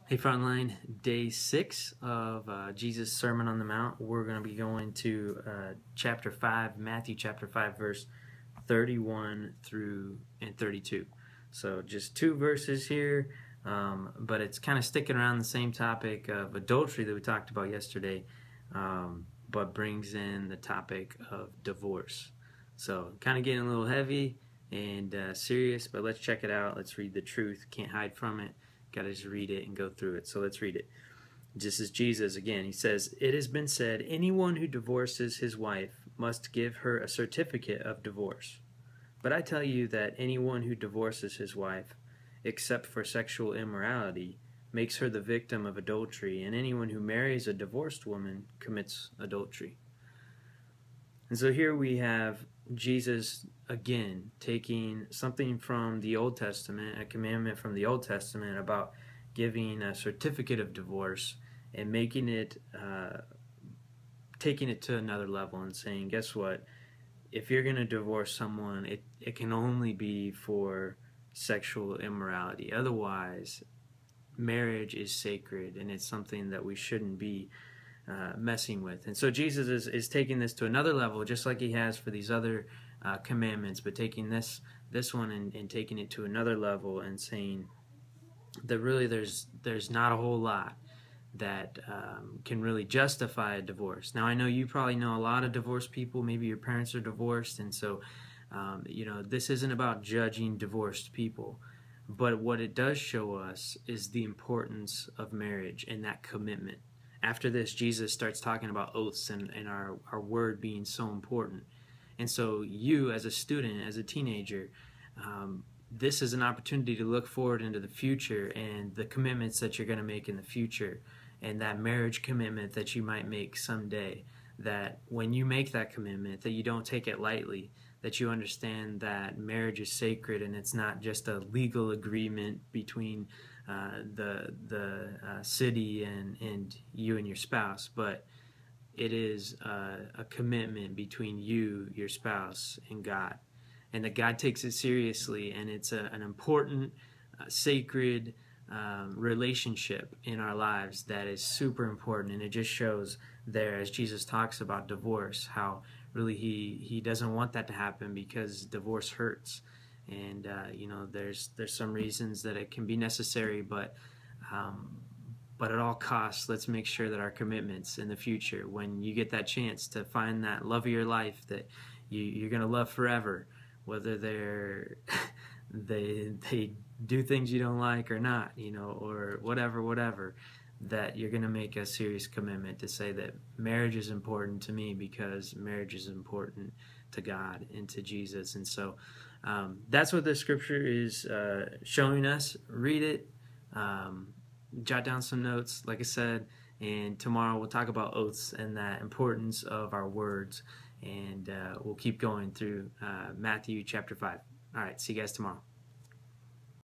Hey Frontline, day 6 of Jesus' Sermon on the Mount. We're going to be going to chapter 5, Matthew chapter 5, verse 31 through and 32. So just 2 verses here, but it's kind of sticking around the same topic of adultery that we talked about yesterday, but brings in the topic of divorce. So kind of getting a little heavy and serious, but let's check it out. Let's read the truth. Can't hide from it. Got to just read it and go through it. So let's read it. This is Jesus again. He says, "It has been said, anyone who divorces his wife must give her a certificate of divorce. But I tell you that anyone who divorces his wife, except for sexual immorality, makes her the victim of adultery, and anyone who marries a divorced woman commits adultery." And so here we have Jesus again taking something from the Old Testament, a commandment from the Old Testament about giving a certificate of divorce and making it, taking it to another level and saying, guess what? If you're going to divorce someone, it can only be for sexual immorality. Otherwise, marriage is sacred and it's something that we shouldn't be messing with. And so Jesus is taking this to another level, just like he has for these other commandments, but taking this one and taking it to another level and saying that really there's not a whole lot that can really justify a divorce. Now I know you probably know a lot of divorced people. Maybe your parents are divorced, and so this isn't about judging divorced people, but what it does show us is the importance of marriage and that commitment. After this, Jesus starts talking about oaths and our word being so important. And so you, as a student, as a teenager, this is an opportunity to look forward into the future and the commitments that you're going to make in the future, and that marriage commitment that you might make someday, that when you make that commitment, that you don't take it lightly, that you understand that marriage is sacred and it's not just a legal agreement between the city and you and your spouse, but it is a commitment between you, your spouse, and God, and that God takes it seriously, and it's an important, sacred relationship in our lives that is super important. And it just shows there, as Jesus talks about divorce, how really he doesn't want that to happen, because divorce hurts. And there's some reasons that it can be necessary, but at all costs, let's make sure that our commitments in the future, when you get that chance to find that love of your life that you're going to love forever, whether they do things you don't like or not, or whatever, that you're going to make a serious commitment to say that marriage is important to me because marriage is important to God and to Jesus. And so that's what the scripture is showing us. Read it, jot down some notes, like I said, and tomorrow we'll talk about oaths and that importance of our words, and we'll keep going through Matthew chapter 5. All right, see you guys tomorrow.